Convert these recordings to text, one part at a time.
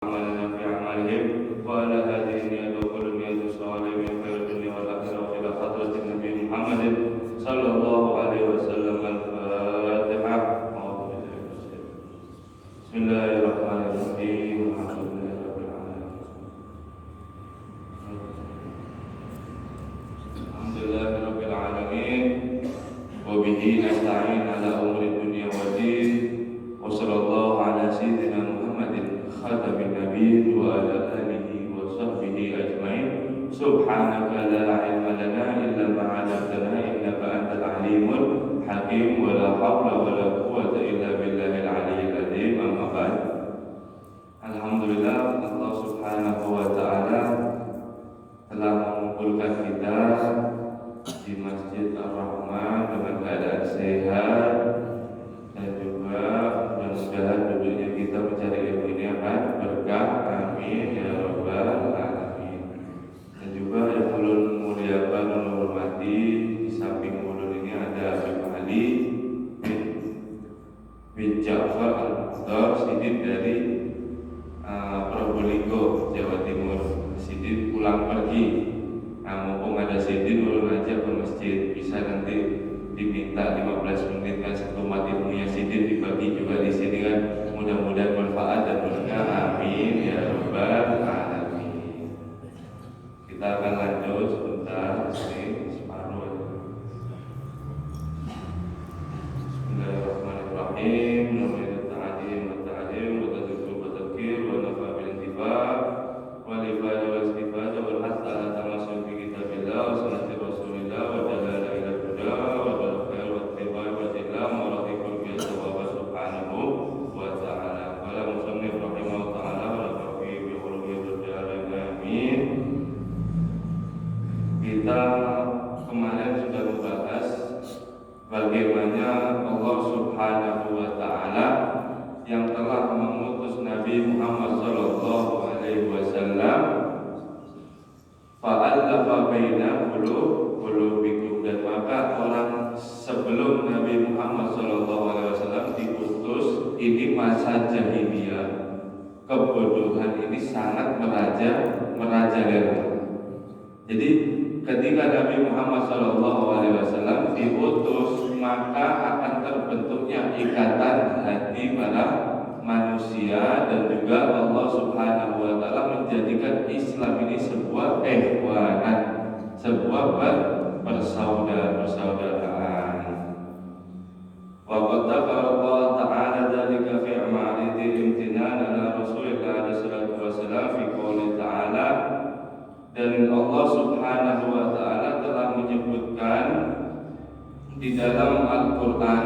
عملنا في أعمالهم وعلى هذه النية وكل نية صالحة من خير الدنيا والآخرة وإلى حضرة النبي محمد صلى الله عليه وسلم. الفاتحة. بسم الله الرحمن الرحيم. الحمد لله رب العالمين. الحمد لله رب العالمين وبه نستعين على أمور الدنيا والدين وصلى الله على سيدنا محمد خاتم النبيين وعلى آله وصحبه أجمعين. سبحانك لا علم لنا إلا ما علمتنا إنك أنت العليم الحكيم ولا حول ولا قوة إلا بالله العلي العظيم. أما بعد. Alhamdulillah, Allah Subhanahu wa Ta'ala telah mengumpulkan kita di Masjid Ar-Rahman dengan keadaan sehat dan juga mudah-mudahan duduknya kita mencari ilmu ini akan berkah. Amin ya rabbal alamin. Dan juga yang ulun muliakan dan hormati, di samping ulun ini ada Habib Ali bin Ja'far Al-Mukhtar Sidin dari Probolinggo, Jawa Timur. Sidin pulang pergi. Mumpung ada Sidin, ulun ajak ke masjid. Bisa nanti diminta 15 menit kan satu mati ilmunya Sidin dibagi juga di sini kan. Mudah-mudahan bermanfaat dan berkah. Amin ya rabbal alamin. Kita akan lanjut sebentar, ini separuh. Bismillahirrahmanirrahim. Namanya ta'adim wa ta'adim wa tadzkir wa tadzkir wa nafa bil intifa wal ibadah wal istifada wal hatta ala tamassul bi kitabillah wa sunnati rasulillah wa dalala ila huda wa dal khair wa ittiba wa tillam wa radikul bil thawab subhanahu wa ta'ala. Qala musannif rahimahullah ta'ala wa nafa'i bi ulumil jalalain. Amin. Kita kemarin sudah membahas bagaimana Allah Subhanahu wa Ta'ala yang telah mengutus Nabi Muhammad sallallahu alaihi wasallam fa'alafa baina qulubikum, dan maka orang sebelum Nabi Muhammad sallallahu alaihi wasallam diutus ini masa jahiliyah, kebodohan ini sangat merajalela. Jadi ketika Nabi Muhammad SAW diutus, maka akan terbentuknya ikatan hati para manusia, dan juga Allah Subhanahu wa Ta'ala menjadikan Islam ini sebuah ikhwanan, sebuah persaudaraan. Wa qad dzakara Allah Ta'ala dzalika fi ma'ridil imtinan ala Rasulillah sallallahu alaihi wasallam fi qouli ta'ala. Dan Allah Subhanahu wa Ta'ala telah menyebutkan di dalam Al-Quran,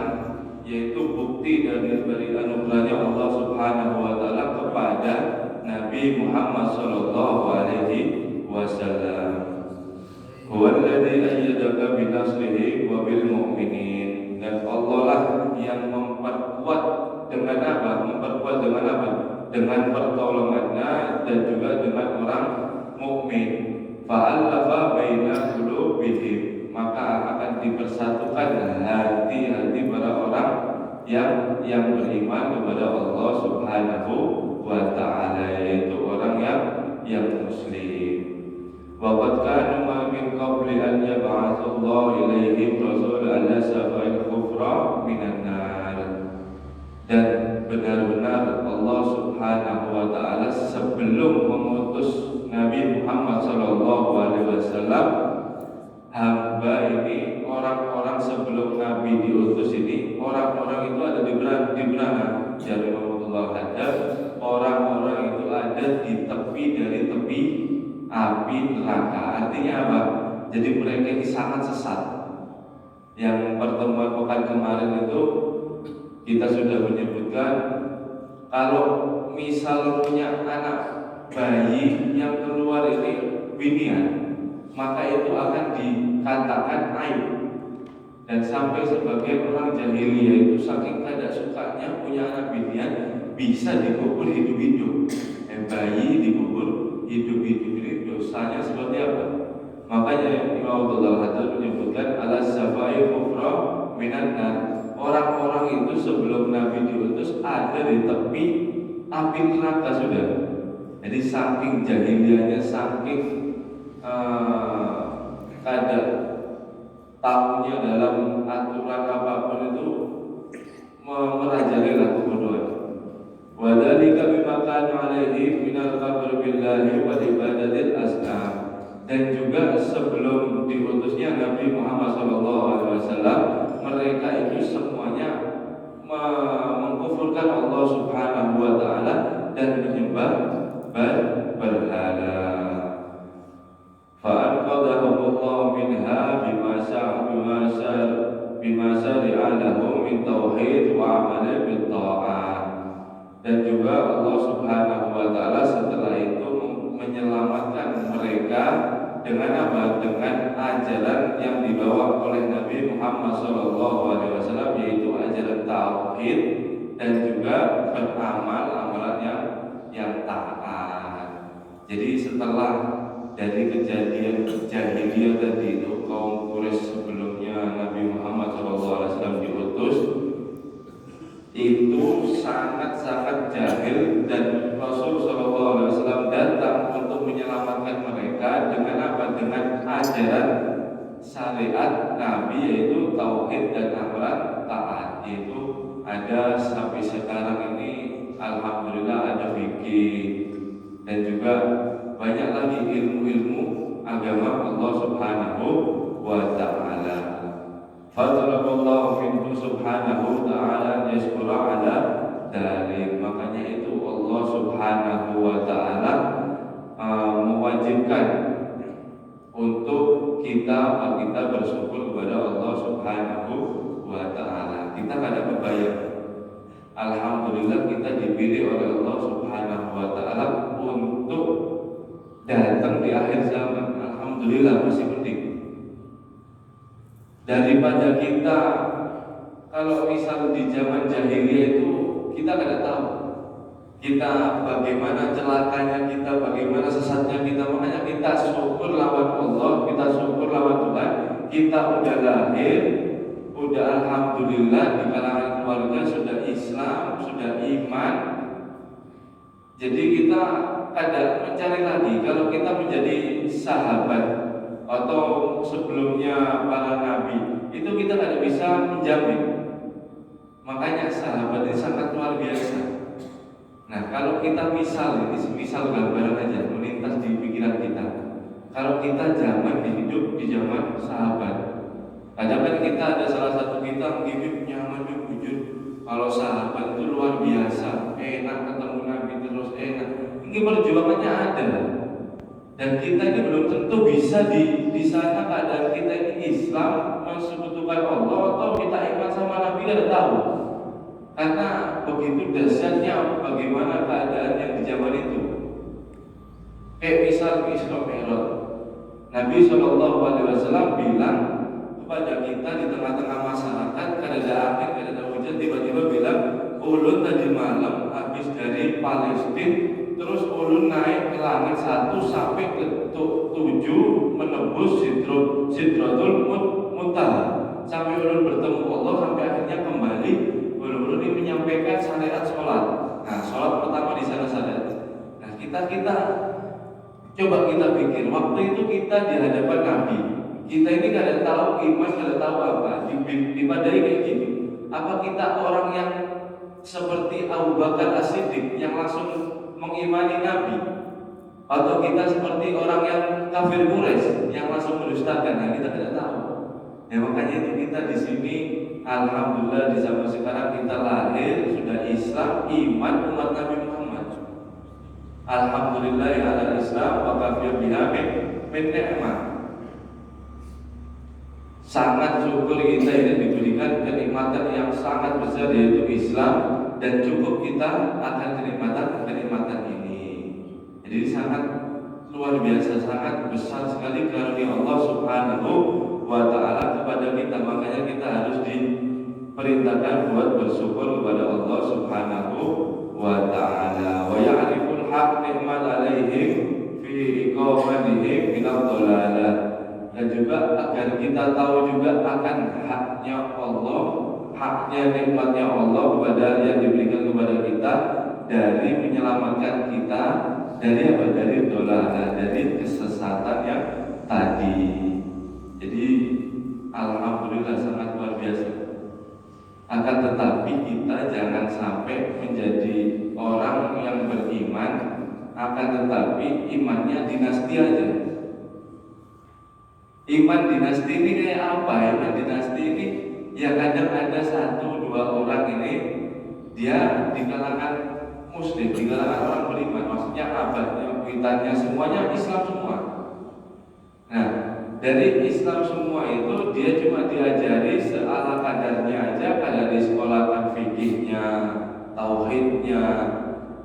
yaitu bukti dari anugerahnya Allah Subhanahu wa Ta'ala kepada Nabi Muhammad sallallahu alaihi wasallam. Huwallazi ayyadaka binasrihi wa bil mu'minin. Dan Allah lah yang memperkuat dengan apa? Memperkuat dengan apa? Dengan pertolongannya dan juga dengan orang mukmin. Fa'alafa baina qulubihim, maka akan dipersatukan hati-hati para orang yang beriman kepada Allah Subhanahu wa Ta'ala, yaitu orang yang muslim. Wa qad kanu ma min qabli an yab'atsallahu ilaihim rasulan ala safa'il kufra minan nar. Dan benar-benar Allah Subhanahu wa Ta'ala sebelum mengutus Nabi Muhammad sallallahu alaihi wasallam, hamba ini, orang-orang sebelum Nabi diutus ini, orang-orang itu ada di mana? Jadi Allah ada orang-orang itu ada di tepi dari tepi api neraka. Artinya apa? Jadi mereka ini sangat sesat. Yang pertemuan pekan kemarin itu kita sudah menyebutkan, kalau misal punya anak bayi yang keluar ini binian, maka itu akan dikatakan aib. Dan sampai sebagai orang jahiliyah itu saking tidak sukanya punya anak binian, bisa dikubur hidup-hidup. Bayi dikubur hidup-hidup, ini dosanya seperti apa? Makanya Imam Abdullah Haddad menyebutkan ala safai kufra minan nar. Orang-orang itu sebelum Nabi diutus ada di tepi api neraka sudah. Jadi saking jahiliyahnya, saking kadang tahunya dalam aturan apapun itu merajalela kebodohan. Wa dzalika bima kanu alaihi minal kafir billahi wa ibadatil asnam. Dan juga sebelum diutusnya Nabi Muhammad SAW, mereka itu semuanya mengkufurkan Allah Subhanahu wa taala dan menyembah berhala. Fa'anqadahumullahu minha bima syari'a lahum min tauhid wa amali bil ta'at. Dan juga Allah Subhanahu wa taala setelah itu menyelamatkan mereka dengan apa? Dengan ajaran yang dibawa oleh Nabi Muhammad SAW, yaitu ajaran tauhid dan juga beramal amalan yang taat. Jadi setelah dari kejadian jahiliyah tadi itu, kaum Quraisy sebelumnya Nabi Muhammad SAW diutus itu sangat-sangat jahil, dan Rasul SAW datang untuk menyelamatkan mereka dengan apa? Dengan ajaran syariat Nabi, yaitu tauhid dan amalan taat. Yaitu ada sampai sekarang ini alhamdulillah ada fikih dan juga banyak lagi ilmu-ilmu agama Allah Subhanahu wa ta'ala. Fadlallahu minhu subhanahu ta'ala yashkura ala dalil. Makanya itu Allah Subhanahu wa ta'ala mewajibkan untuk kita bersyukur kepada Allah Subhanahu wa ta'ala. Kita kada kebayang, alhamdulillah kita dipilih oleh Allah Subhanahu wa ta'ala untuk datang di akhir zaman. Alhamdulillah masih penting daripada kita kalau misal di zaman jahiliyah itu kita tidak tahu kita bagaimana celakanya kita, bagaimana sesatnya kita. Makanya kita syukur lawan Allah, kita syukur lawan Tuhan. Kita udah lahir, udah alhamdulillah di kalangan keluarga sudah Islam, sudah iman. Jadi kita kadang mencari lagi kalau kita menjadi sahabat atau sebelumnya para nabi, itu kita tidak bisa menjamin. Makanya sahabat ini sangat luar biasa. Nah, kalau kita misal gambaran aja melintas di pikiran kita, kalau kita zaman hidup di zaman sahabat, kadang kan kita ada salah satu kita hidup nyaman jujur. Kalau sahabat itu luar biasa, enak ketemu nabi terus enak. Ini perjuangannya ada. Dan kita ini belum tentu bisa di sana keadaan kita ini Islam mensekutukan Allah atau kita iman sama Nabi, kita tahu. Karena begitu dahsyatnya bagaimana keadaan yang di zaman itu. Kayak misal Isra Mi'raj, Nabi SAW bilang kepada kita di tengah-tengah masyarakat, kada ada angin, kada ada hujan, tiba-tiba bilang, ulun tadi malam habis dari Palestina. Terus ulun naik ke langit 1 sampai ke 7 menembus Sidratul Muntaha. Sampai ulun bertemu Allah, sampai akhirnya kembali ulun ini menyampaikan syariat sholat. Nah, sholat pertama di sana syariat. Nah, kita coba kita pikir, waktu itu kita di hadapan Nabi. Kita ini kada tahu iman, kada tahu apa. Dipadai kayak gini. Apa kita orang yang seperti Abu Bakar As-Siddiq yang langsung mengimani Nabi, atau kita seperti orang yang kafir Quraisy yang langsung mendustakan? Nah, kita tidak tahu. Ya, makanya itu kita di sini alhamdulillah di zaman sekarang kita lahir sudah Islam, iman umat Nabi Muhammad. Alhamdulillah ala Islam wa kafir biha min ni'mah. Sangat syukur kita ini diberikan kenikmatan yang sangat besar, yaitu Islam, dan cukup kita akan kenikmatan ini. Jadi sangat luar biasa, sangat besar sekali karunia Allah Subhanahu wa ta'ala kepada kita. Makanya kita harus diperintahkan buat bersyukur kepada Allah Subhanahu wa ta'ala. Wa ya'riful haq ni'mal alaihim fi iqamatihim minad dhalalah. Dan juga agar kita tahu juga akan haknya Allah, haknya nikmatnya Allah kepada yang diberikan kepada kita dari menyelamatkan kita dari apa? Dari dolalah, dari kesesatan yang tadi. Jadi alhamdulillah sangat luar biasa. Akan tetapi kita jangan sampai menjadi orang yang beriman, akan tetapi imannya dinasti aja. Iman dinasti ini kayak apa? Iman dinasti ini ya kadang ada 1-2 orang ini dia di kalangan muslim, di kalangan orang beriman, maksudnya abahnya, witannya semuanya Islam semua. Nah, dari Islam semua itu dia cuma diajari seala kadarnya aja, kadang disekolahkan fikihnya, tauhidnya,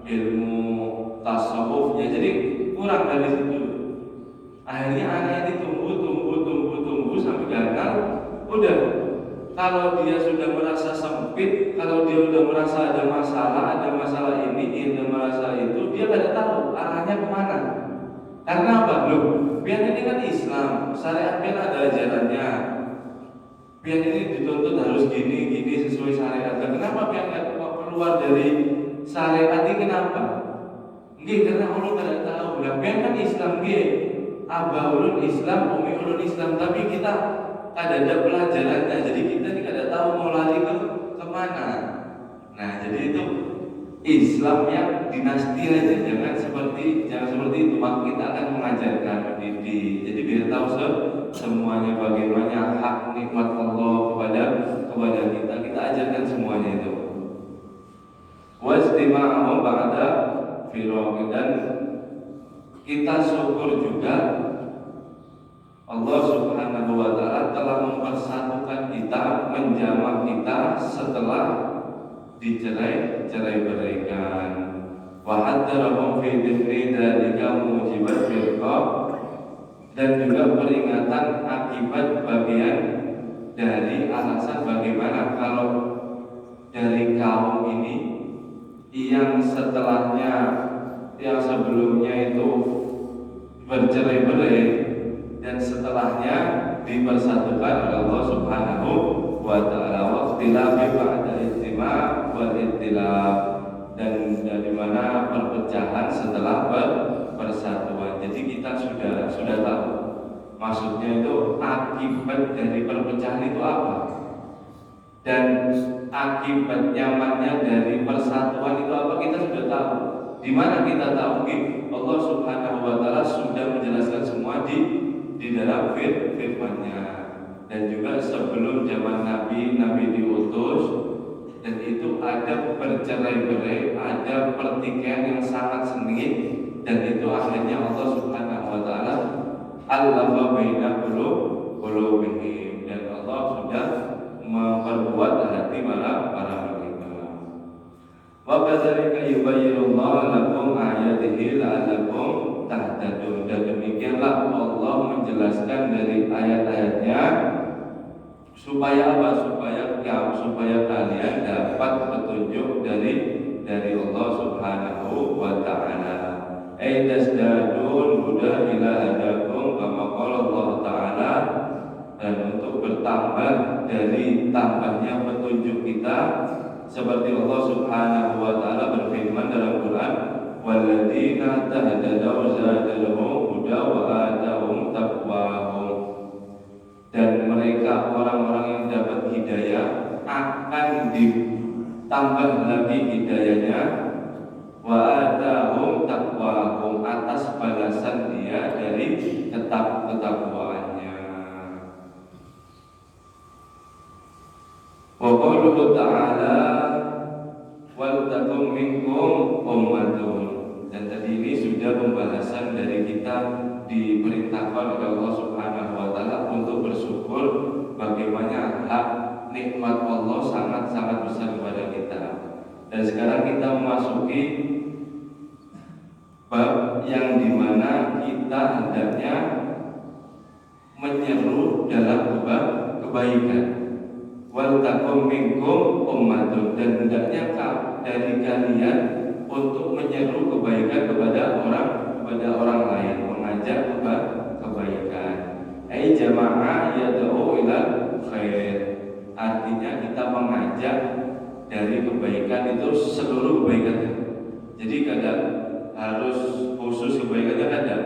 ilmu tasawufnya, jadi kurang dari situ. Akhirnya anak ini tumbuh sampai gagal. Udah, kalau dia sudah merasa sempit, kalau dia udah merasa ada masalah ini, ada masalah itu, dia tidak tahu arahnya kemana. Karena apa? Loh, pian ini kan Islam, syariat pian ada ajarannya. Pian ini dituntut harus gini sesuai syariat. Kenapa pian nggak keluar dari syariat ini? Kenapa? Nggih, karena Allah tidak tahu. Lah pian kan Islam nggih. Abah ulun Islam, umi ulun Islam, tapi kita ada pelajarannya, jadi kita ini tidak tahu mau lari kemana. Nah, jadi itu Islam yang dinasti aja, jangan seperti itu. Maka kita akan mengajarkan mendidik. Jadi biar tahu semuanya bagaimana hak nikmat Allah kepada kita ajarkan semuanya itu. Wastima'u ba'da firaq, dan kita syukur juga Allah Subhanahu wa ta'ala telah mempersatukan kita, menjamak kita setelah dicerai-beraikan. Wa haddharahum fi dhikri dzalika mujibat firqah, dan juga peringatan akibat bagian dari alasan bagaimana kalau dari kaum ini yang sebelumnya itu bercerai-berai dan setelahnya dipersatukan oleh Allah Subhanahu wa ta'ala. Waqtilafi ba'da ijtima' wal ittilaf, dan dari mana perpecahan setelah persatuan. Jadi kita sudah tahu maksudnya itu akibat dari perpecahan itu apa, dan akibat nyamannya dari persatuan itu apa, kita sudah tahu. Di mana kita tahu? Allah Subhanahu wa ta'ala sudah menjelaskan semua di dalam firman-Nya. Dan juga sebelum zaman Nabi diutus, dan itu ada bercerai-berai, ada pertikaian yang sangat sengit, dan itu akhirnya Allah Subhanahu wa ta'ala allafa baina qulubihim, dan Allah sudah memperkuat hati para mereka. Wa kadzalika yubayyinullahu lakum ayatihi la'allakum tahtadun, dan demikianlah Allah menjelaskan dari ayat-ayatnya supaya apa? Supaya kalian dapat petunjuk dari Allah Subhanahu wa ta'ala. Tasdadun huda ila hadakum kama qala Allah ta'ala, dan untuk bertambah dari tambahnya petunjuk kita, seperti Allah Subhanahu wa ta'ala berfirman dalam Quran, walladzina tahtadaw zadahum huda wa atahum taqwahum, dan mereka orang-orang yang dapat hidayah akan ditambah lagi hidayahnya, wa atahum taqwahum, atas balasan dia dari ketakwaannya. Wa qauluhu ta'ala wal takum minkum ummatun, dan tadi ini sudah pembahasan dari kita diperintahkan oleh Allah Subhanahu wa ta'ala untuk bersyukur bagaimana hak nikmat Allah sangat-sangat besar kepada kita. Dan sekarang kita memasuki bab yang dimana kita hendaknya menyeru dalam kebaikan. Wal takum minkum ummatun, dan hendaknya dari kalian untuk menyeru kebaikan kepada orang lain, mengajak kebaikan. Ai jamaah yad'u ila khair, artinya kita mengajak dari kebaikan itu seluruh kebaikan. Jadi kadang harus khusus kebaikannya ada.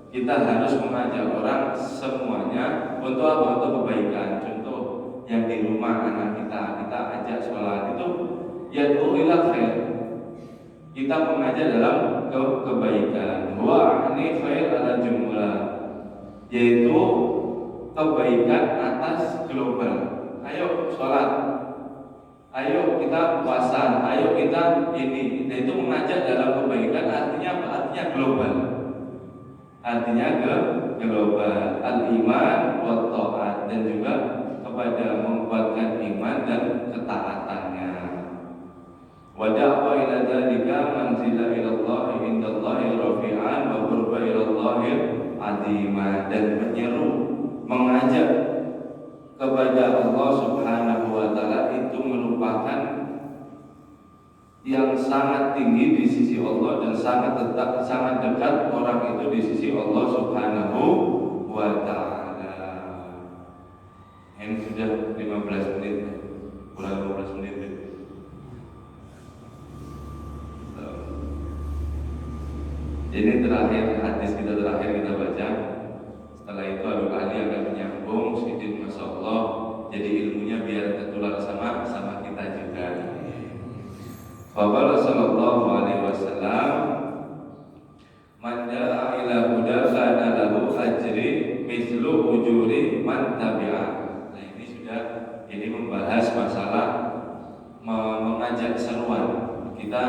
Kita harus mengajak orang semuanya untuk apa? Untuk kebaikan. Contoh yang di rumah anak kita ajak sholat itu yad'u ila khair. Kita mengajak dalam kebaikan. Wa ini khair ala jumlah, yaitu kebaikan atas global. Ayo sholat, ayo kita puasa, ayo kita ini. Itu mengajak dalam kebaikan artinya apa? Artinya global. Artinya global. Al-iman wa ta'at, dan juga kepada menguatkan iman dan ketaatannya. Wa da'wa ila dzalika manzila ila Allah indallahi rafi'an wa qurba ila Allah azima, dan menyeru, mengajak kepada Allah Subhanahu wa taala itu merupakan yang sangat tinggi di sisi Allah dan sangat dekat orang itu di sisi Allah Subhanahu wa taala. Ini sudah 15 menit, kurang 15 menit. Ini terakhir hadis terakhir kita baca. Setelah itu Habib Ali akan menyambung sedikit, masya Allah. Jadi ilmunya biar tertular sama kita juga. Faqala sallallahu alaihi wasallam, man da'a ila huda kana lahu ajri mislu ujuri man tabi'a. Nah, ini membahas masalah mengajak seruan. Kita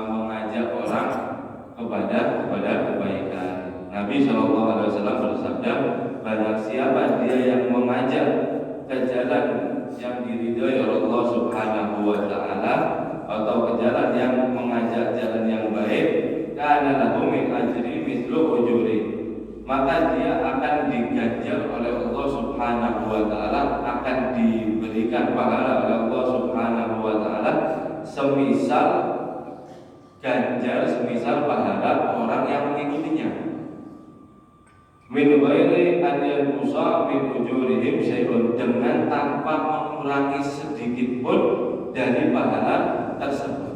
mengajak orang kepada kebaikan. Nabi SAW bersabda, barang siapa dia yang mengajak ke jalan yang diridhoi oleh Allah Subhanahu wa taala, atau ke jalan yang mengajak jalan yang baik, kana lahu min ajri mislu ujuri, maka dia akan diganjar oleh Allah Subhanahu wa taala, akan diberikan pahala oleh Allah Subhanahu wa taala semisal ganjar, semisal pahala orang yang mengikutinya. Min ghairi an yanqusa min ujurihim syai'un, dengan tanpa mengurangi sedikit pun dari pahala tersebut.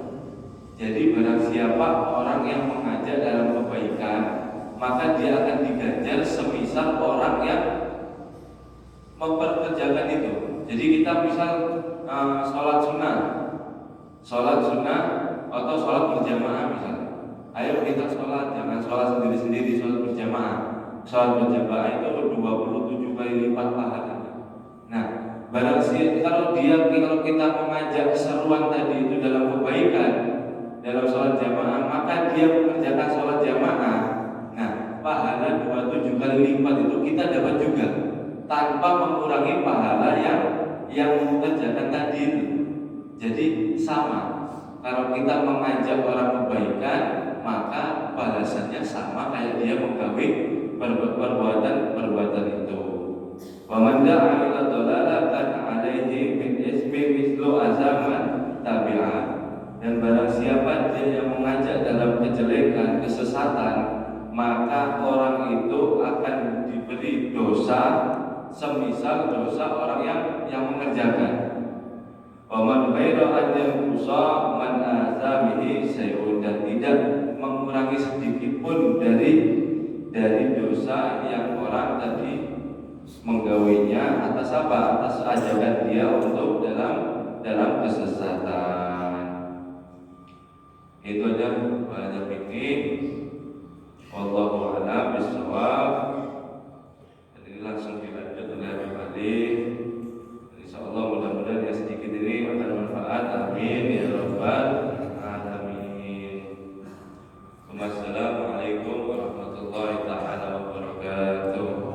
Jadi barang siapa orang yang mengajak dalam kebaikan, maka dia akan diganjar semisal orang yang memperkerjakan itu. Jadi kita misal sholat sunnah atau sholat berjamaah misalnya. Ayo kita sholat, jangan sholat sendiri-sendiri, sholat berjamaah. Sholat berjamaah itu 27 kali lipat pahalanya. Nah, barang siapa kalau kita mengajak seruan tadi itu dalam kebaikan, dalam sholat jamaah, maka dia mengerjakan sholat jamaah. Nah, pahala 27 kali lipat itu kita dapat juga, tanpa mengurangi pahala yang mengerjakan tadi itu. Jadi sama. Kalau kita mengajak orang kebaikan, maka balasannya sama kayak dia menggawe perbuatan itu. Wa man da'a ila dhalalatin 'alaihi min ismi mislu azaman tabi'a, dan barang siapa dia yang mengajak dalam kejelekan, kesesatan, maka orang itu akan diberi dosa semisal dosa orang yang mengerjakan. Wa man ghaira an yanqusa man azamihi syai'un, dan tidak mengurangi sedikit pun dari dosa yang orang tadi menggawinya atas apa? Atas ajakan dia untuk dalam kesesatan. Itu aja banyak fikih. Wallahu a'lam bishawab. Jadi langsung dilanjut oleh Habib Ali. Insyaallah mudah-mudahan yang sedikit ini akan bermanfaat. Amin ya rabbal alamin. Wassalamualaikum warahmatullahi taala wabarakatuh.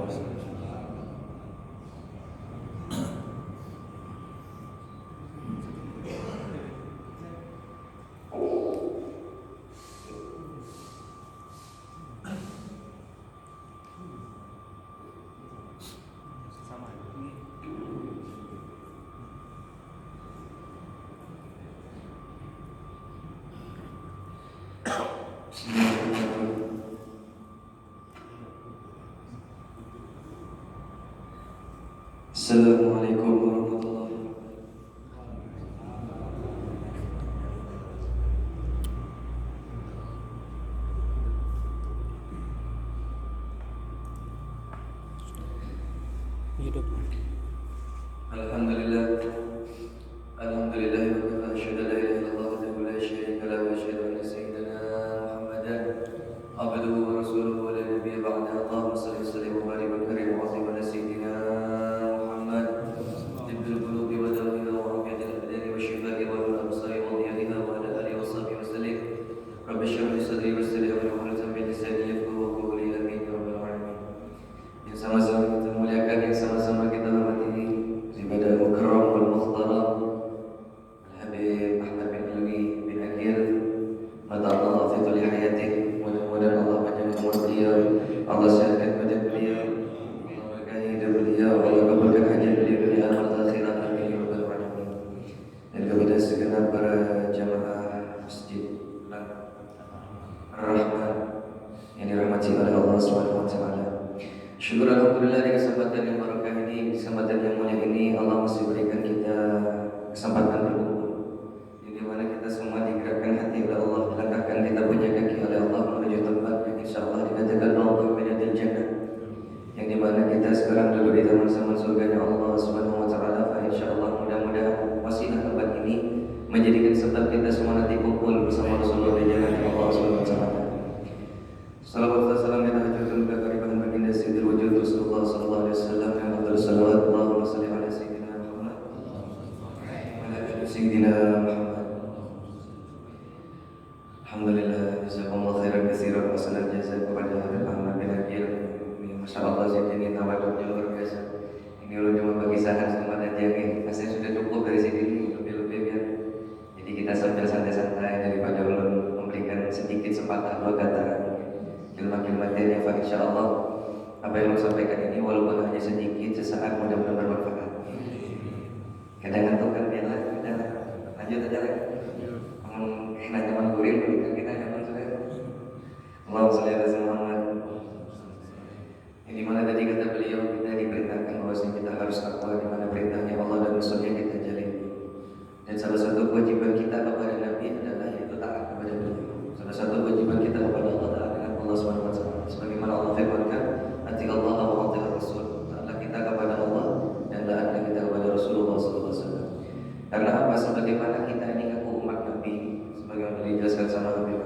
Assalamualaikum warahmatullahi wabarakatuh. Alhamdulillah. Alhamdulillah wa kafa asyhadu an la ilaha illallah wahdahu la syarika lahu wa asyhadu anna sayyidina Muhammadan abduhu wa rasuluhu wa la nabiyya ba'da. Allahumma shalli wa sallim wa barik wa karim wa azim ala sayyidina Muhammad tibbil qulubi wa dawiha wa afiyatil abdani wa shifaa'i wa nuril absari wa dhiyaiha wa ala alihi wa sahbihi wa sallim. Rabbi shrah li sadri wa yassir li amri wa hlul 'uqdatam min lisani yafqahu qawli. Amin ya rabbal alamin. Yang sama-sama kita muliakan, yang sama-sama kita hormati ibadah mukarram wal mukhtaram Al-Habib Ahmad bin Alwi bin Akil, mata Allah fi tuli hayatih. Mudah-mudahan Allah panjangkan umur beliau, Allah sehatkan badan beliau, Allah berkahi hidup beliau, Allah kabulkan hajat beliau dunia akhirat. Amin ya rabbal alamin. Dan kepada segenap para jamaah Masjid Ar-Rahman yang dirahmati oleh Allah Subhanahu wa taala. Syukur alhamdulillah di kesempatan yang barakah ini, kesempatan yang mulia ini, Allah masih berikan kita kesempatan berkumpul, di mana kita semua digerakkan hati oleh Allah, dilangkahkan kita punya kaki oleh Allah menuju tempat yang insyaallah dikatakan Allah minadil jannah, yang dimana kita sekarang duduk di taman-taman surganya Allah Subhanahu wa taala. Insyaallah mudah-mudahan wasilah tempat ini menjadikan sebab kita semua nanti kumpul bersama Rasulullah di jalan Allah Subhanahu wa taala. Salawat dan salam kita haturkan kepada baginda baginda Sayyidul Wujud Rasulullah sallallahu alaihi wasallam, yang afdal salawat Allahumma shalli ala sayyidina Muhammad wa ala ali sayyidina Muhammad. Alhamdulillah, jazakumullah khairan katsiran wa salam jazaa kepada Habib Ahmad bin Akil. Masyaallah ini tawaduknya luar biasa. Ini cuma bagi sahan sama dan jaga. Saya sudah cukup dari sini, lebih-lebih biar. Jadi kita sambil santai-santai daripada ulun memberikan sedikit sepatah dua kata kalimat-kalimatnya yang insyaallah apa yang saya sampaikan ini walaupun hanya sedikit sesaat mudah-mudahan bermanfaat. Kadang ngantuk kan biar kita lanjut aja lagi. Enak zaman guring kita zaman sudah. Allahumma shalli ala Muhammad. Yang dimana tadi kata beliau kita diperintahkan bahwa kita harus takwa di mana perintahnya Allah dan Rasulnya kita jalani. Dan salah satu kewajiban kita kepada Nabi adalah yaitu taat kepada beliau. Salah satu kewajiban kita kepada Allah taat Allah Subhanahu wa taala. Sebagaimana Allah firmankan, "Ati Allah wa ati Rasul." Taatlah kita kepada Allah dan taatlah kita kepada Rasulullah sallallahu alaihi wasallam. Karena apa? Sebagaimana kita ini ngaku umat Nabi, sebagaimana dijelaskan sama Nabi,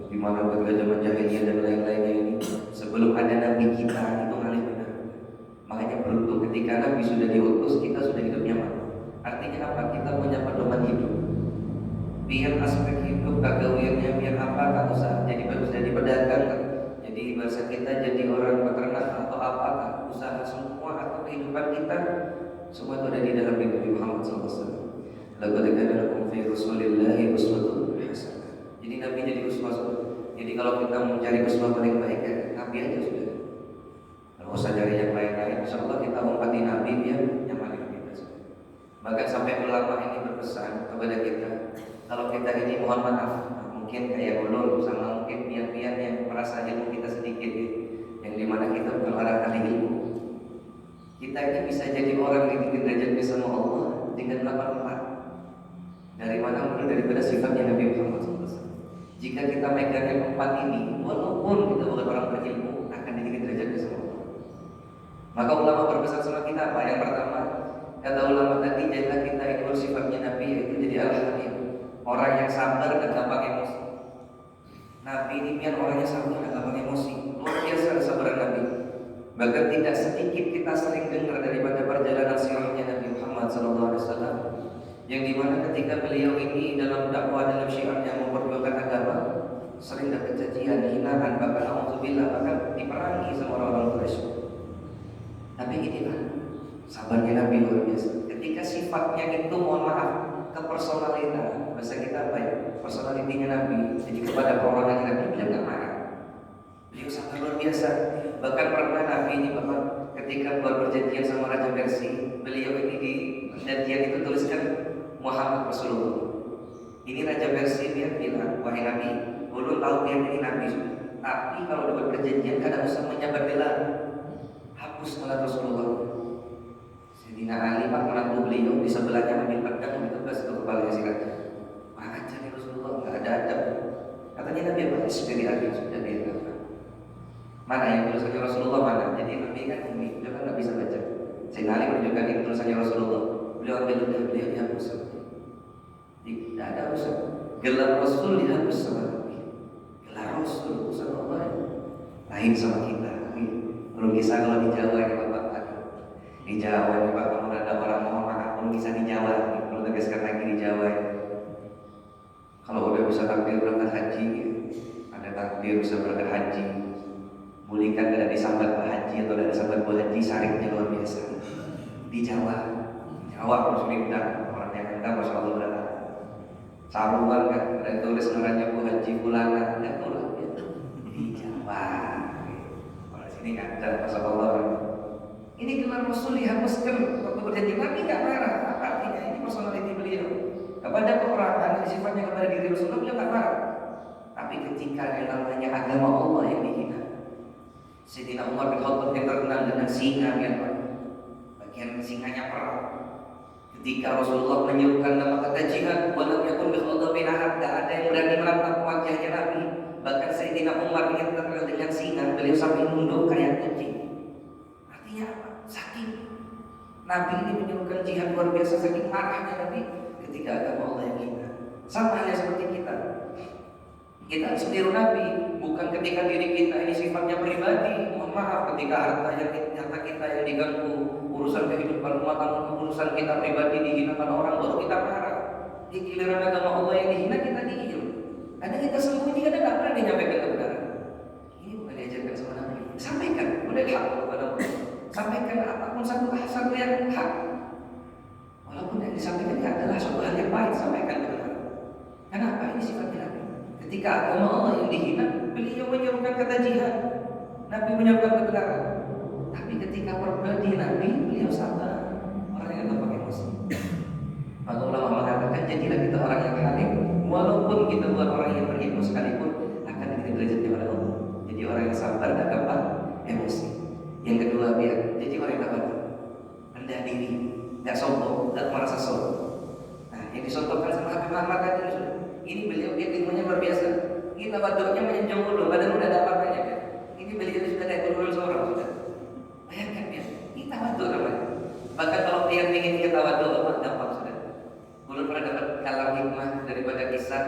di mana pada zaman jahiliyah dan lain-lainnya ini, sebelum ada Nabi kita itu ngalih benar. Makanya beruntung ketika Nabi sudah diutus, kita sudah hidup nyaman. Artinya apa? Kita punya pedoman hidup. Biar aspek hidup kagawiannya biar apa tak usah jadi pedagang, jadi bahasa kita jadi orang peternak atau apakah usaha semua atau kehidupan kita semua itu ada di dalam Nabi Muhammad SAW. Laqad kana lakum fi Rasulillahi uswatun hasanah. Jadi Nabi jadi uswah. Jadi kalau kita mau cari uswah paling baik ya Nabi aja sudah. Kalau usah cari yang lain-lain, insyaallah kita umpati Nabi dia yang paling kita. Bahkan sampai ulama ini berpesan kepada kita, kalau kita ini mohon maaf, mungkin kayak ulun sama mungkin pian-pian yang merasa ilmu kita sedikit, yang dimana kita bukan orang ahli ilmu. Kita ini bisa jadi orang yang tinggi derajatnya sama Allah dengan 84. Dari mana? Mulai daripada sifatnya Nabi Muhammad SAW. Jika kita megang yang 4 ini, walaupun kita bukan orang berilmu, akan tinggi derajatnya sama Allah. Maka ulama berpesan sama kita apa? Yang pertama, kata ulama tadi, jadilah kita ini bersifatnya Nabi, yaitu jadi al-halim, orang yang sabar dan gampang emosi. Nabi ini biar orangnya sabar dan gampang emosi. Luar biasa kesabaran Nabi. Bahkan tidak sedikit kita sering dengar daripada perjalanan sirahnya Nabi Muhammad SAW, yang dimana ketika beliau ini dalam dakwah dalam syiarnya memperjuangkan agama, sering dapat cacian, hinaan, bahkan alhamdulillah bahkan diperangi sama orang-orang Quraisy. Tapi inilah sabarnya Nabi luar biasa. Ketika sifatnya itu mohon maaf kepersonalitas, bahasa kita apa ya? Personalitinya Nabi. Jadi kepada perorangan Nabi beliau nggak marah. Beliau sangat luar biasa. Bahkan pernah Nabi ini bahkan ketika buat perjanjian sama Raja Persia, beliau ini di perjanjian itu tuliskan Muhammad Rasulullah. Ini Raja Persia dia bilang, wahai Nabi, belum tahu dia ini Nabi. Tapi kalau buat perjanjian kadang usah menyambar gelar, hapus gelar Rasulullah. Sayyidina Ali pak menantu beliau di sebelahnya ambil pedang ditebas ke kepalanya si raja. Aja nih Rasulullah nggak ada adab. Katanya Nabi apa? Dari Ali sudah dia kata. Mana yang tulisannya Rasulullah mana? Jadi Nabi kan ini, dia kan nggak bisa baca. Sayyidina Ali menunjukkan itu tulisannya Rasulullah. Beliau ambil ludah, beliau dihapus. Tidak ada urusan. Gelar Rasul dihapus sama Nabi. Gelar Rasul urusan Allah lain sama kita. Belum kisah kalau di Jawa ini Bapak. Di Jawa ini Pak, kalau ada orang mohon maaf, belum kisah di Jawa. Perlu tegaskan lagi di Jawa ini. Kalau udah bisa takbir berangkat haji, ada takbir bisa berangkat haji. Bolehkan tidak disambat haji atau tidak disambat haji, syariknya luar biasa. Di Jawa, muslim dan orang yang hendak masya Allah berada. Sarungan kan, ada tulis namanya Bu Haji Fulana, ada tulis di Jawa. Kalau di sini kan ada masya Allah. Ini gelar Rasul dihapuskan waktu berjanji Nabi nggak marah. Apa artinya? Ini personality beliau. Kepada peperangan yang sifatnya kepada diri Rasulullah beliau nggak marah. Tapi ketika yang namanya agama Allah yang dihina, Sayyidina Umar bin Khattab yang terkenal dengan singa yang bagian singanya perang. Ketika Rasulullah menyerukan nama kata jihad, walam yakun bi khadabin ahad, tidak ada yang berani menatap wajahnya Nabi. Bahkan Sayyidina Umar yang terkenal dengan singa, beliau sampai nunduk kayak kucing. Artinya apa? Saking Nabi ini menyerukan jihad luar biasa, saking marahnya Nabi ketika agama Allah yang hina. Sama halnya seperti kita. Kita harus meniru Nabi, bukan ketika diri kita ini sifatnya pribadi. Mohon maaf, ketika harta kita yang diganggu, urusan kehidupan rumah tangga, urusan kita pribadi dihinakan orang, baru kita marah. Di giliran agama Allah yang dihina, kita diem. Karena kita sembunyi, kita tidak pernah menyampaikan kebenaran. Ini bukan diajarkan sama Nabi. Sampaikan, boleh hak kepada Allah. Sampaikan apapun satu yang hak. Walaupun yang disampaikan adalah suatu hal yang baik, sampaikan kebenaran. Kenapa? Ini sifatnya Nabi. Ketika agama Allah yang dihina, beliau menyerukan kata jihad. Nabi menyerukan kebenaran. Tapi ketika pribadi Nabi, beliau sabar. Orang yang tak pakai emosi. Maka ulama mengatakan, jadilah kita orang yang halim. Walaupun kita bukan orang yang berilmu sekalipun, akan diberi derajatnya oleh Allah. Jadi orang yang sabar dan gampang emosi. Yang kedua, biar jadi orang yang dapat rendah diri, tidak sombong, tidak merasa sombong. Nah, yang disontohkan sama Habib Muhammad tadi sudah. Ini beliau ilmunya luar biasa. Kita batuknya menyenjung dulu, badan udah ada apa-apanya kan. Ini beliau sudah kayak guru seorang sudah. Bayangkan ya, kita batuk namanya. Bahkan kalau dia ingin kita batuk, apa gampang sudah. Guru pernah dapat kalam hikmah daripada kisah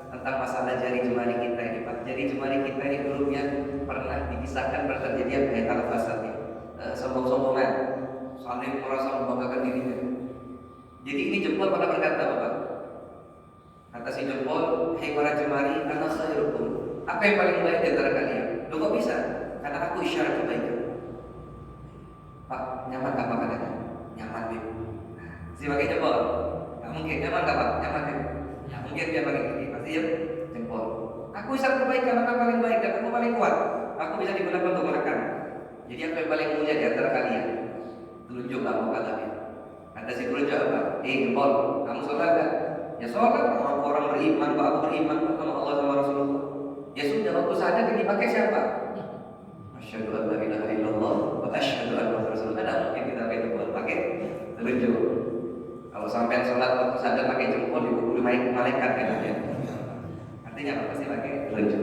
tentang masalah jari jemari kita ini Pak. Jari jemari kita ini dulunya pernah dikisahkan pernah terjadi apa ya kalau fasadnya sombong-sombongan, saling merasa membanggakan dirinya. Jadi ini jempol pada berkata Bapak. Kata si jempol, hei para jemari, ana khairukum. Apa yang paling baik di antara kalian? Loh kok bisa? Karena aku isyarat kebaikan. Pak, nyaman gak Pak katanya? Nyaman Bib. Si pakai jempol. Gak mungkin, nyaman gak Pak? Nyaman Bib. Gak mungkin dia pakai gini, pasti ya jempol. Aku isyarat kebaikan, aku paling baik dan aku paling kuat. Aku bisa digunakan untuk menekan. Jadi apa yang paling mulia di antara kalian? Telunjuk kamu katanya. Kata si telunjuk apa? Jempol, kamu sholat gak? Ya sholat, orang beriman, Pak, aku beriman sama Allah sama Rasulullah. Ya sudah, waktu sadar yang dipakai siapa? Asyhadu an la ilaha illallah wa asyhadu anna Rasulullah. Tidak mungkin kita pakai jempol, pakai telunjuk. Kalau sampai sholat waktu sadar pakai jempol, dipukuli malaikat kan aja. Artinya apa? Pasti pakai telunjuk.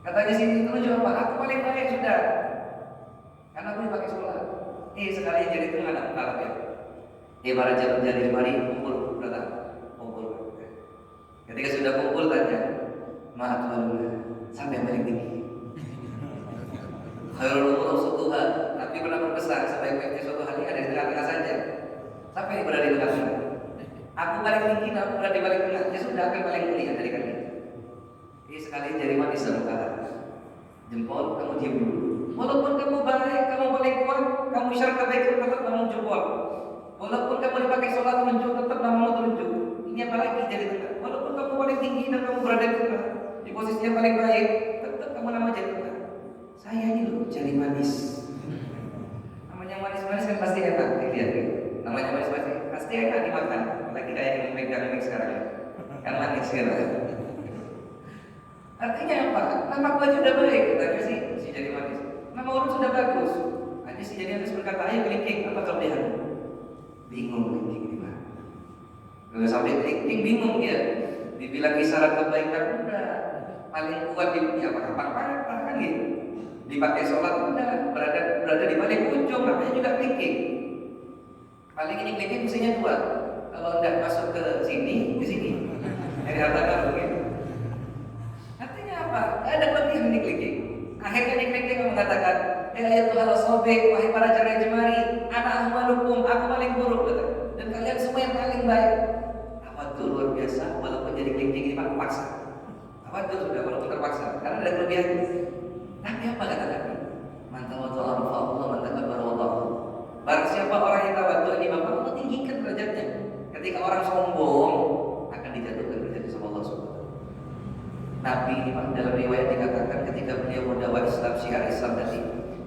Katanya sini telunjuk apa? Aku paling baik sudah. Karena aku dipakai sholat. Sekali jadi itu nggak ada muka ya. Para jari jemari kumpul, berapa? Ketika sudah kumpul tanya, maaf Tuhan, sampai paling tinggi. Khairul umur sutuha. Nabi pernah berpesan sebaik-baiknya suatu hari ada di tengah-tengah saja. Sampai berada di tengah-tengah. Aku paling tinggi, aku berada di paling tengah. Ya sudah, akan paling mulia dari kalian. Jadi sekali jari manis dalam kalah. Jempol, kamu diam dulu. Walaupun kamu baik, kamu paling kuat, kamu syarat kebaikan tetap kamu jempol. Walaupun kamu dipakai sholat menunjuk, tetap namamu telunjuk. Ini apa lagi jadi tengah? Walaupun kamu paling tinggi dan kamu berada di tengah, di posisi yang paling baik, tetap kamu nama jadi tengah. Saya ini loh jari manis. Namanya manis-manis kan pasti enak, dilihat ya. Namanya manis-manis pasti enak dimakan. Lagi kayak yang megang mic sekarang, kan manis sekarang. Artinya apa? Nama aku aja udah baik, katanya si jari manis. Nama orang sudah bagus. Hanya si jari manis berkata, ayo kelingking, apa kelebihan? Bingung kelingking di mana? Kalau sampai kelingking bingung dia. Dibilang isyarat kebaikan udah, paling kuat di apa kan gitu. Dipakai sholat udah, berada berada di paling ujung, namanya juga kelingking. Paling ini kelingking fungsinya dua. Kalau tidak masuk ke sini, di sini. Dari harta karun gitu. Artinya apa? Gak ada kelebihan ini kelingking. Akhirnya ini kelingking mengatakan, ya Tuhan sobek, wahai para jari jemari, anak ahmalukum, aku paling buruk, kata. Dan kalian semua yang paling baik. Apa tuh luar biasa? Walaupun jadi kelingking ini paksa. Apa tuh sudah walaupun terpaksa? Karena ada kelebihannya. Tapi apa kata Nabi? Mantawatu Allah, mantakabbar Allah. Barang siapa orang yang tawadhu ini Bapak, Allah tinggikan derajatnya. Ketika orang sombong akan dijatuhkan derajatnya sama Allah Subhanahu wa taala. Nabi ini dalam riwayat dikatakan ketika beliau mendakwah Islam, syiar Islam tadi,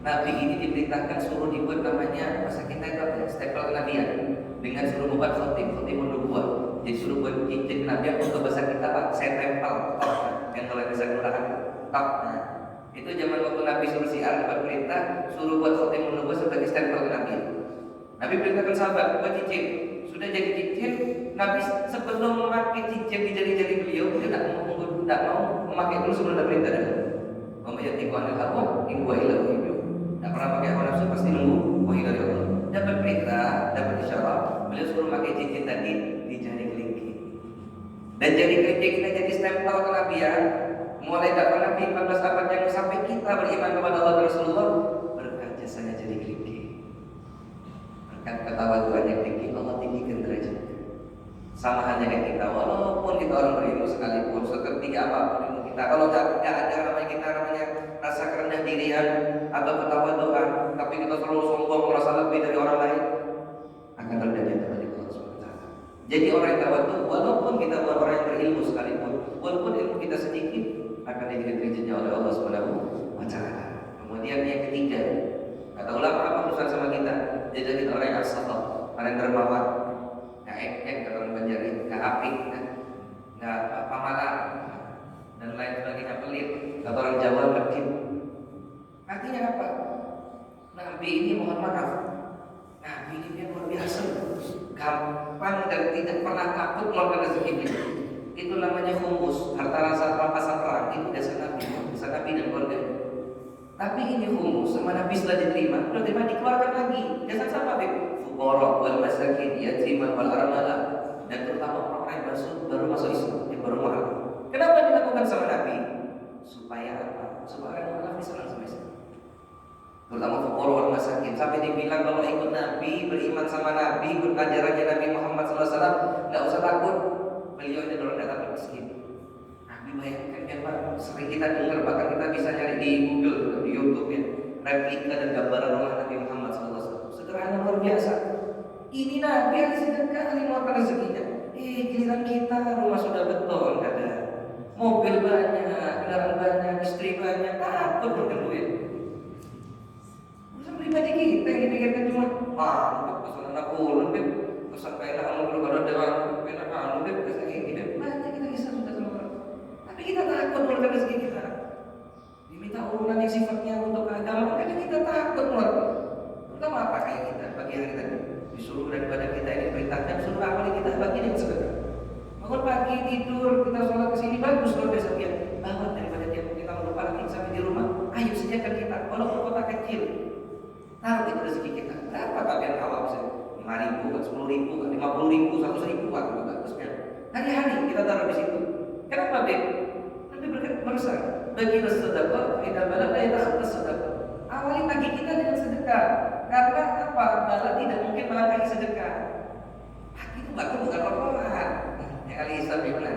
Nabi ini diperintahkan suruh dibuat namanya masa kita itu apa? Stempel kenabian dengan suruh membuat khotimun nubuwah. Jadi suruh buat cincin kenabian untuk bahasa kita Pak, saya tempel top yang kalau bisa kelurahan top. Nah, itu zaman waktu Nabi suruh syiar dapat perintah suruh buat khotimun nubuwah sebagai stempel kenabian. Nabi perintahkan sahabat buat cincin. Sudah jadi cincin, Nabi sebelum memakai cincin di jari-jari beliau, dia tidak mau memakai dulu sebelum ada perintah dulu. Memayatiku anil hawa in wa ila wahyu. Tidak pernah pakai hawa nafsu, pasti nunggu wahyu dari Allah. Dapat perintah, dapat isyarat, beliau suruh pakai cincin tadi di jari kelingking. Dan jari kelingking kita jadi stempel kenabian. Mulai dakwah Nabi 14 abad yang sampai kita beriman kepada Allah dan Rasulullah berkat jasanya jadi kelingking. Berkat ketawaduan yang tinggi, Allah tinggikan derajatnya. Sama halnya kayak kita, walaupun kita orang berilmu sekalipun, seketika apapun ilmu kita, kalau tidak ada namanya rasa kerendah dirian atau ketawaduan, tapi kita terlalu sombong merasa lebih dari orang lain, akan rendahnya kepada Allah SWT. Jadi orang yang tawadhu, walaupun kita bukan orang yang berilmu sekalipun, walaupun ilmu kita sedikit, akan diberikan derajatnya oleh Allah SWT. Kemudian yang ketiga, kata ulama apa urusan sama kita? Jadi kita orang yang as-sabar, orang yang dermawan. Nggak kata orang Banjar, nggak apik, nggak pamalah, dan lain sebagainya, pelit. Kata orang Jawa medit. Artinya apa? Nabi ini mohon maaf, Nabi ini dia luar biasa, gampang dan tidak pernah takut melakukan rezeki dia. Itu namanya humus, harta rampasan perang. Itu dasar Nabi dan keluarganya. Tapi ini humus sama Nabi setelah diterima, dikeluarkan lagi. Jangan sama fuqara wal masakin, yatiman wal armala, dan terutama orang yang baru masuk Islam, yang baru mu'min. Kenapa dilakukan sama Nabi? Supaya apa? Supaya orang mu'min senang sama Islam. Terutama fuqara wal masakin, sampai dibilang kalau ikut Nabi, beriman sama Nabi, ikut ajarannya Nabi Muhammad SAW, nggak usah takut. Beliau ini orang datang miskin. Nabi bayangkan kan Pak, sering kita dengar, bahkan kita bisa nyari di Google, di YouTube ya, replika dan gambaran rumah Nabi Muhammad SAW. Sederhana luar biasa. Ini Nabi yang sedekah mengeluarkan rezekinya. Giliran kita rumah sudah beton, ada mobil banyak, kendaraan banyak, istri banyak, takut berkeduit. Urusan pribadi kita yang dipikirkan cuma, pesan anak ulun, pesan kainah amun belum ada dewan, kainah anu, pesan ini, banyak kita bisa sudah sama orang. Tapi kita takut mengeluarkan rezeki kita. Diminta urunan yang sifatnya untuk agama, karena kita takut mengeluarkan. Pertama apa kayak kita pagi hari tadi disuruh daripada kita ini perintahkan suruh amal kita bagian yang sedekah. Bangun pagi tidur kita sholat kesini bagus luar biasa dia. Bangun daripada dia kita melupa lagi sampai di rumah. Ayo sediakan kita walaupun kota kecil. Taruh itu rezeki kita. Berapa kalian awal saya? 5.000, 10.000, 50.000, 100.000 bagusnya. Hari-hari kita taruh di situ. Kenapa Beb? Lebih berbesar. Bagi sedekah tidak balak daya tak sedekah. Awali pagi kita dengan sedekah. Karena apa? Bala tidak mungkin melangkahi sedekah. Pagi itu bukan rokokan. Yang kali Islam gimana?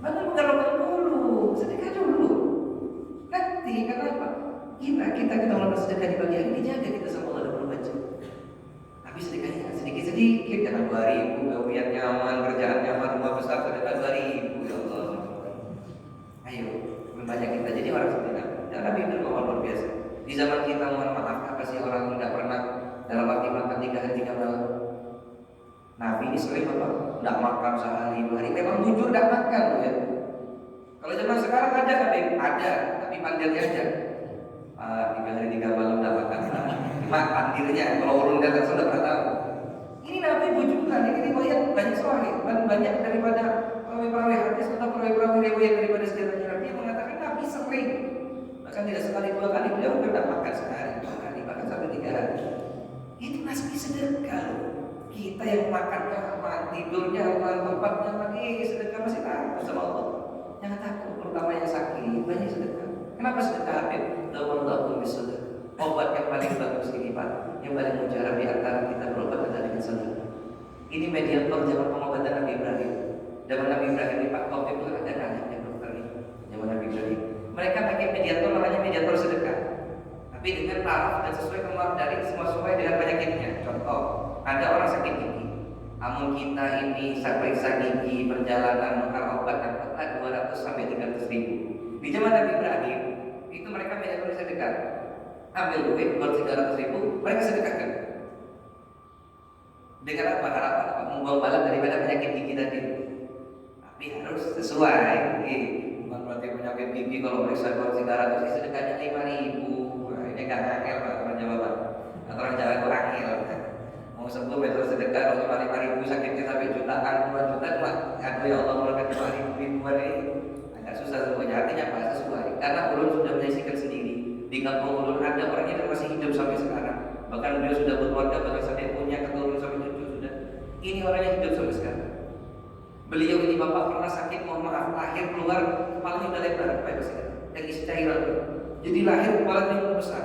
Bangun bukan rokokan dulu, sedekah dulu. Nanti kenapa? Kita melakukan sedekah di pagi hari ini jaga kita sama Allah 24 jam. Tapi sedekahnya sedikit-sedikit, jangan 2.000, gawian nyaman, kerjaan nyaman, rumah besar sedekah 2.000 ya Allah. Ayo, banyak kita jadi orang seperti Nabi. Dan Nabi itu luar biasa. Di zaman kita mohon maaf, apa sih orang yang tidak pernah dalam arti makan 3 hari 3 malam? Nabi ini sering apa? Tidak makan sehari 2 hari. Memang jujur tidak makan loh ya. Kalau zaman sekarang ada kan? Ada, tapi pandirnya aja. 3 hari 3 malam tidak makan. Cuma pandirnya. Kalau urun datang sudah pernah tahu. Ini Nabi bujukan. Ini riwayat banyak soal, banyak daripada perawi-perawi hadis atau perawi-perawi riwayat daripada sejarahnya Nabi yang mengatakan Nabi sering. Bahkan tidak sekali 2 kali beliau tidak makan sehari 2 kali, bahkan sampai sepertiga. Itu masih sedekah loh. Kita yang makannya aman, tidurnya aman, tempatnya aman, sedekah masih takut sama Allah. Jangan takut, terutama yang sakit, banyak sedekah. Kenapa sedekah Habib? Lawan bersedekah. Obat yang paling bagus ini Pak, yang paling mujarab di antara kita berobat adalah dengan sedekah. Ini mediator zaman pengobatan Nabi Ibrahim. Zaman Nabi Ibrahim di Pak Waktu itu ada anaknya dokter ini. Zaman Nabi Ibrahim, mereka pakai mediator, namanya mediator sedekah. Tapi dengan taraf dan sesuai keluar dari semua sesuai dengan penyakitnya. Contoh, ada orang sakit gigi. Namun kita ini periksa gigi perjalanan nukar obat dapatlah 200 sampai 300 ribu. Di zaman Nabi Ibrahim itu mereka mediator sedekah. Ambil duit buat 300 ribu, mereka sedekahkan. Dengan apa? Harapan apa? Membuang bala daripada penyakit gigi tadi. Tapi harus sesuai. Bukan berarti penyakit gigi kalau periksa buat 300, sedekahnya 5.000. Nah, ini gak angel Pak, orang Jawa Pak. Atau orang Jawa itu angel. Mau sembuh betul sedekah, kalau 5.000 sakitnya sampai jutaan, puluhan juta, cuma aduh ya Allah mengeluarkan 5.000 ribuan ini agak susah semuanya. Artinya apa? Sesuai. Karena ulun sudah menyaksikan sendiri. Di kampung ulun ada orangnya yang masih hidup sampai sekarang. Bahkan beliau sudah berkeluarga, bahkan sampai punya keturunan sampai cucu sudah. Ini orangnya hidup sampai sekarang. Beliau ini bapak pernah sakit, mohon maaf, lahir keluar kepalanya udah lebar, apa ya bahasa yang isi cairan. Jadi lahir kepalanya besar.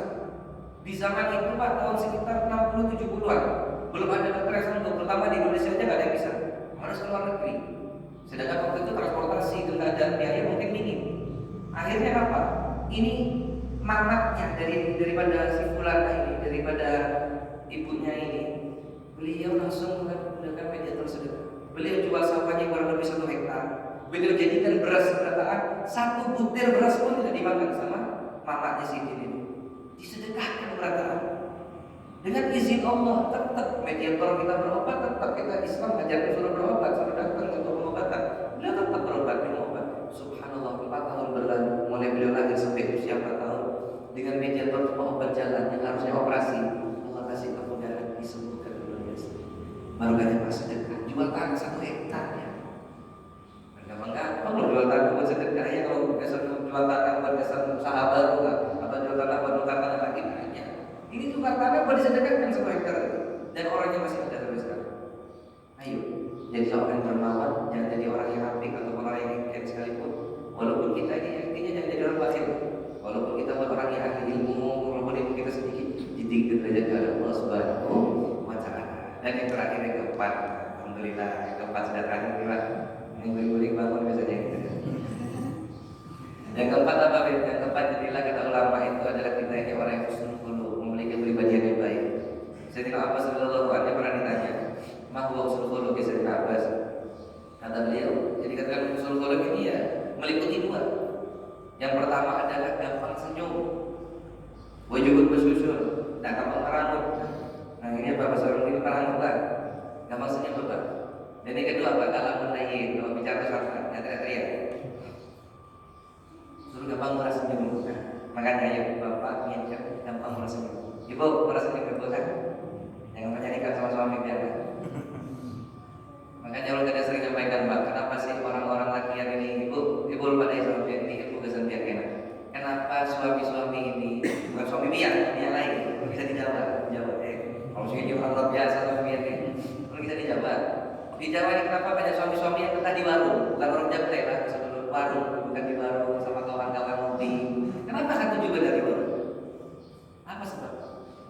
Di zaman itu Pak, tahun sekitar 60-70-an, belum ada dokter yang sembuh. Pertama di Indonesia aja nggak ada yang bisa, harus ke luar negeri. Sedangkan waktu itu transportasi dan biaya mungkin minim. Akhirnya apa? Ini mamatnya daripada si fulana ini, daripada ibunya ini, beliau langsung menggunakan mediator sedekah. Beliau jual sawahnya kurang lebih 1 hektar. Beliau jadikan beras berataan, 1 butir beras pun tidak dimakan sama mamatnya si ini. Disedekahkan berataan. Dengan izin Allah, tetap mediator kita berobat, tetap kita Islam ajarkan suruh berobat, suruh datang untuk pengobatan. Beliau tetap berobat, minum obat. Subhanallah, 4 tahun berlalu, mulai beliau lahir sampai usia 4 tahun. Dengan mediator cuma obat jalan yang harusnya operasi, Allah kasih kemudahan disembuhkan dulu ya. Barokahnya pas sedekah, jual tanah 1 hektar ya. Gampang loh jual tanah buat sedekah ya. Kalau dasar jual tanah buat dasar usaha baru atau jual tanah buat tukar tanah lagi banyak. Ini tukar tanah buat disedekahkan 1 hektar dan orangnya masih ada sampai sekarang. Ayo, jadi seorang yang dermawan, jangan jadi orang yang apik atau orang yang engket sekalipun. Walaupun kita ini artinya jangan jadi orang bakhil. Walaupun kita buat orang yang ahli ilmu, walaupun ilmu kita sedikit, ditinggi derajat kepada Allah Subhanahu wa Ta'ala. Dan yang terakhir yang keempat, alhamdulillah, yang keempat sudah terakhir Pak. Ini guling-guling bangun biasanya. Yang keempat apa? Yang keempat jadilah kata ulama itu adalah kita ini orang yang husnul khuluq, memiliki kepribadian yang baik. Sayyidina Abbas radhiyallahu anhu pernah ditanya, "Ma huwa husnul khuluq?" Sayyidina Abbas kata beliau, jadi katakan husnul khuluq ini ya meliputi 2. Yang pertama adalah gampang senyum, wajibut bersusun, tak gampang merangut. Nah ini apa bahasa orang ini merangut lah, gampang senyum Bapak. Dan yang kedua apa? Kalam menayin, kalau bicara sama, nggak teriak-teriak. Suruh gampang murah senyum. Nah, makanya ya Bapak niatkan gampang murah senyum. Ibu murah senyum ibu kan? Jangan menyarikan sama suami biar. Makanya kalau kita sering sampaikan Pak, kenapa sih orang-orang laki yang ini ibu lupa dari suami ini ibu kesan biar enak. Kenapa suami-suami ini bukan suami biar, dia lain bisa dijawab. Kalau ini orang luar biasa suami biar ini, kalau bisa dijawab. Di Jawa ini kenapa banyak suami-suami yang betah di warung, bukan orang Jawa lah, sebelum warung, bukan di warung sama kawan-kawan ngopi. Kenapa satu juga dari warung? Apa sebab?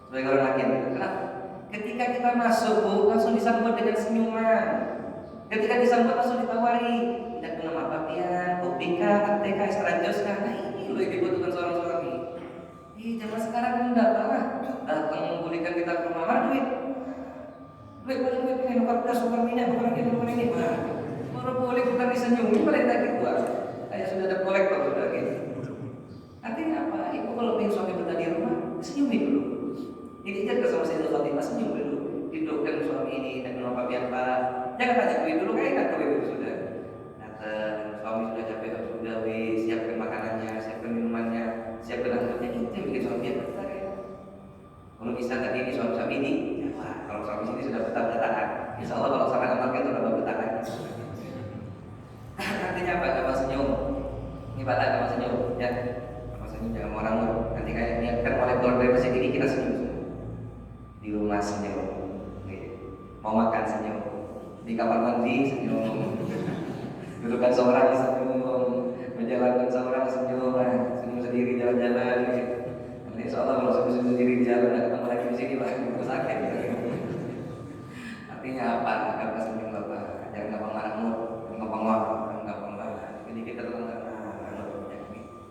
Sebagai orang laki, kenapa? Ketika kita masuk Bu, langsung disambut dengan senyuman. Ketika disambut langsung ditawari, tidak minum apa-apian, kopi kah, teh kah, extra jus kah? Nah ini loh yang dibutuhkan seorang suami. Zaman sekarang enggak lah, datang menggulingkan kita ke rumah, mana duit? Duit pengen nukar gas, nukar minyak, nukar ini, baru boleh bukan disenyum, ini paling tak gitu. Saya sudah ada kolektor sudah gitu. Artinya apa? Ibu kalau ingin suami betah di rumah, senyumin dulu. Jadi jaga sama Sayyidatul Fatimah, senyum dulu. Dudukkan suami ini dan menopang Pak. Jangan tanya duit dulu, kayak nggak duit itu sudah. Datang, suami sudah capek, sudah siapkan makanannya, siapkan minumannya, siapkan anaknya. Itu yang bikin suami yang betah ya. Kalau bisa tadi ini suami ini, ya wah, kalau suami sini sudah betah-betahan. Insya Allah kalau sampai amalkan itu udah betah lagi. Artinya apa? Gampang senyum. Ini pada gampang senyum, ya. Gampang senyum, jangan orang. Nanti kayak niatkan oleh keluar dari masjid ini kita senyum. di rumah senyum, mau makan senyum, di kamar mandi senyum, dudukan seorang senyum, menjalankan seorang senyum, senyum sendiri jalan-jalan. Nanti insya Allah kalau senyum sendiri jalan dan ketemu lagi di sini Pak, itu sakit. Artinya apa? Kata senyum Bapak, jangan gampang marah mood, gampang marah. Jadi kita tenang,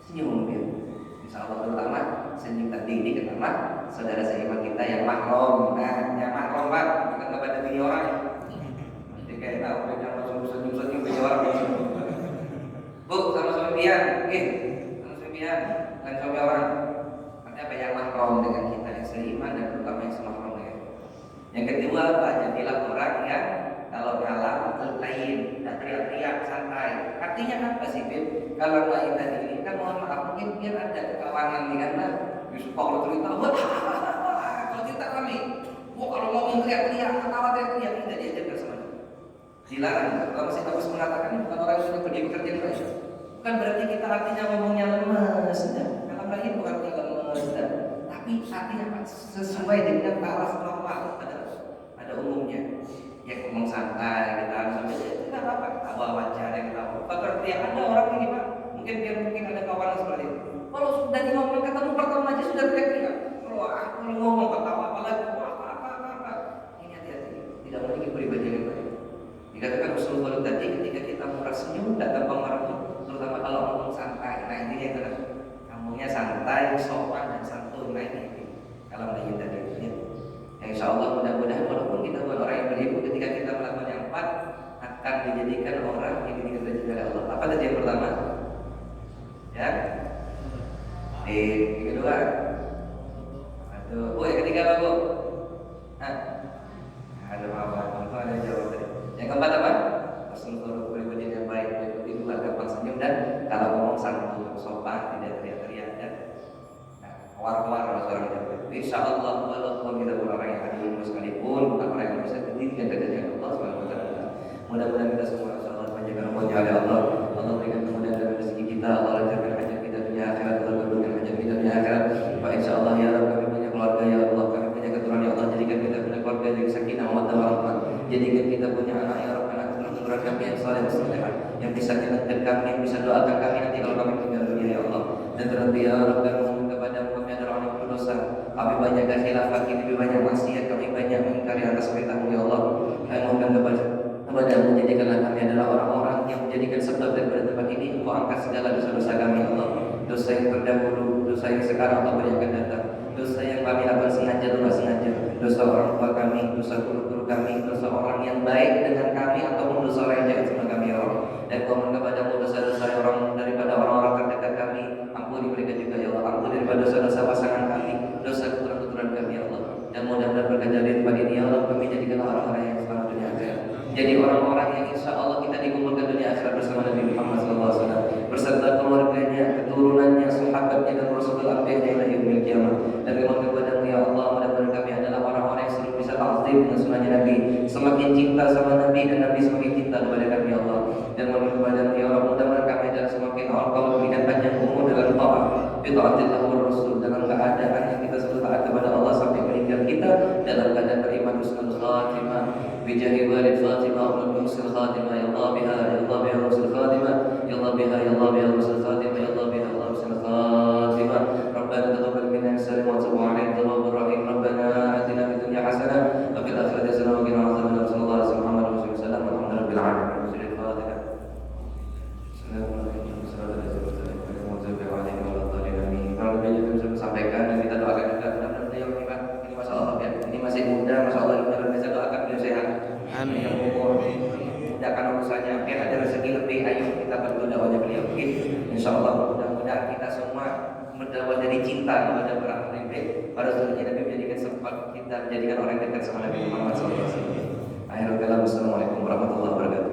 senyum ya. Insya Allah terutama senyum tadi ini ketemu saudara seiman kita yang mahram. Nah, yang mahram Pak, bukan kepada diri orang. Nanti kayak tahu yang senyum bagi orang. Bu, sama suami pian, sama suami pian, dan suami orang. Artinya apa yang mahram dengan kita yang seiman dan terutama yang semahram dengan. Yang kedua apa? Jadilah orang yang kalau ngalah lain, dan teriak-teriak santai. Artinya apa sih, Bib? Kalau lain tadi ini kan mohon maaf mungkin biar ada kekawanan nih karena Yusuf kalau cerita, wah, kalau cerita kami, kalau ngomong teriak-teriak, ketawa teriak-teriak, tidak diajarkan sama dia. Dilarang. Kalau masih bagus mengatakan ini bukan orang yang sudah pergi bekerja keras. Bukan berarti kita artinya ngomongnya lemes, dalam lain bukan artinya lemes, tapi artinya sesuai dengan taras normal pada umumnya. Ya ngomong santai, kita harus tidak apa-apa, ketawa wajar yang ketawa. Kalau yang ada orang ini Pak, mungkin ada kawan seperti itu. Kalau sudah ngomong ketemu pertama aja sudah teriak-teriak. Kalau ngomong ketawa apalagi apa. Ini hati-hati, tidak memiliki pribadi yang baik. Dikatakan Rasulullah tadi ketika kita murah senyum, tidak gampang marah, terutama kalau ngomong santai. Nah intinya itu kan, ngomongnya santai, sopan dan santun. Nah ini kalau lagi tadi. Insya Allah mudah-mudahan walaupun kita bukan orang yang berilmu, ketika kita melakukan yang empat akan dijadikan orang yang diridhoi oleh Allah. Apa tadi yang pertama? Ya. Yang kedua. Yang ketiga apa Bu? Ada apa? Ada jawab tadi. Yang keempat apa? Rasulullah pribadi yang baik, mengikuti dua gampang senyum dan kalau ngomong santun, sopan, tidak teriak-teriak dan keluar-keluar orang yang baik. Insya Allah walaupun kita bukan orang yang adil sekalipun, bukan orang yang bisa didirikan dari Allah Subhanahu wa taala. Mudah-mudahan kita semua insya Allah panjangkan umurnya oleh Allah. Allah berikan kemudahan dalam rezeki kita, Allah lancarkan hajat kita dunia akhirat, Allah kabulkan hajat kita dunia akhirat. Pak insya Allah ya Rabb, kami punya keluarga ya Allah, kami punya keturunan ya Allah, jadikan kita punya keluarga yang sakinah mawaddah warahmah. Jadikan kita punya anak ya Rabb, anak keturunan kami yang saleh dan salehah, yang bisa mengingatkan kami, yang bisa doakan kami nanti kalau kami meninggal dunia ya Allah. Dan terlebih ya Rabb, kami mohon kepadamu, kami adalah orang yang berdosa. Kami banyak kekhilafan, kami banyak maksiat, kami banyak mengingkari atas perintahmu ya Allah. Kami mohon kepadamu, jadikanlah kami adalah orang-orang yang menjadikan sebab daripada tempat ini Engkau angkat segala dosa-dosa kami ya Allah. Dosa yang terdahulu, dosa yang sekarang atau yang akan datang, dosa yang kami lakukan sengaja atau tidak sengaja, dosa orang tua kami, dosa guru-guru kami, dosa orang yang baik dengan kami ataupun dosa orang yang jahat sama kami ya Allah. Dan Kau mohon kepadamu dosa-dosa orang daripada orang-orang terdekat kami, ampuni mereka juga ya Allah. Ampuni daripada dosa-dosa pasangan kami, dosa keturunan kami ya Allah. Dan mudah-mudahan berkat dari tempat ini ya Allah, kami jadikan orang-orang yang selamat dunia akhirat. Jadi orang-orang yang insya Allah kita dikumpulkan dunia akhirat bersama Nabi Muhammad SAW beserta keluarganya, keturunannya, sahabatnya dan Rasulullah ila yaumil qiyamah. Dan mohon kepadamu ya Allah, mudah-mudahan kami adalah orang-orang yang selalu bisa ta'zim dengan sunnahnya Nabi, semakin cinta sama Nabi dan Nabi semakin cinta kepada kami ya Allah. Dan mohon kepadamu ya Allah, mudah-mudahan kami adalah semakin Allah memberikan panjang umur dalam ta'at bi ta'atillah wa Rasul, dalam keadaan yang kita selalu taat kepada Allah sampai meninggal kita dalam keadaan beriman husnul khatimah bijahi walid Fatimah wa husnul khatimah ya Allah biha ya Allah biha husnul khatimah ya Allah biha ya Allah biha husnul khatimah ya Allah biha Allah husnul khatimah. Rabbana taqabbal minna innaka wa tub 'alaina tawwabur rahim. Rabbana atina fid dunya hasanah wa fil akhirati hasanah wa qina adzabannar. Sallallahu alaihi wa sallam. Alhamdulillahirabbil alamin. Sampaikan dan kita doakan juga mudah-mudahan beliau ini masya Allah ya, ini masih muda, masya Allah kita bisa doakan beliau sehat, amin, yang umur mudahkan urusannya, biar ada rezeki lebih. Ayo kita bantu dakwahnya beliau, insya Allah mudah-mudahan kita semua berdakwah dari cinta kepada para pemimpin, para suri Nabi, menjadikan sempat kita menjadikan orang yang dekat sama Nabi Muhammad SAW. Akhirul kalam, assalamualaikum warahmatullahi wabarakatuh.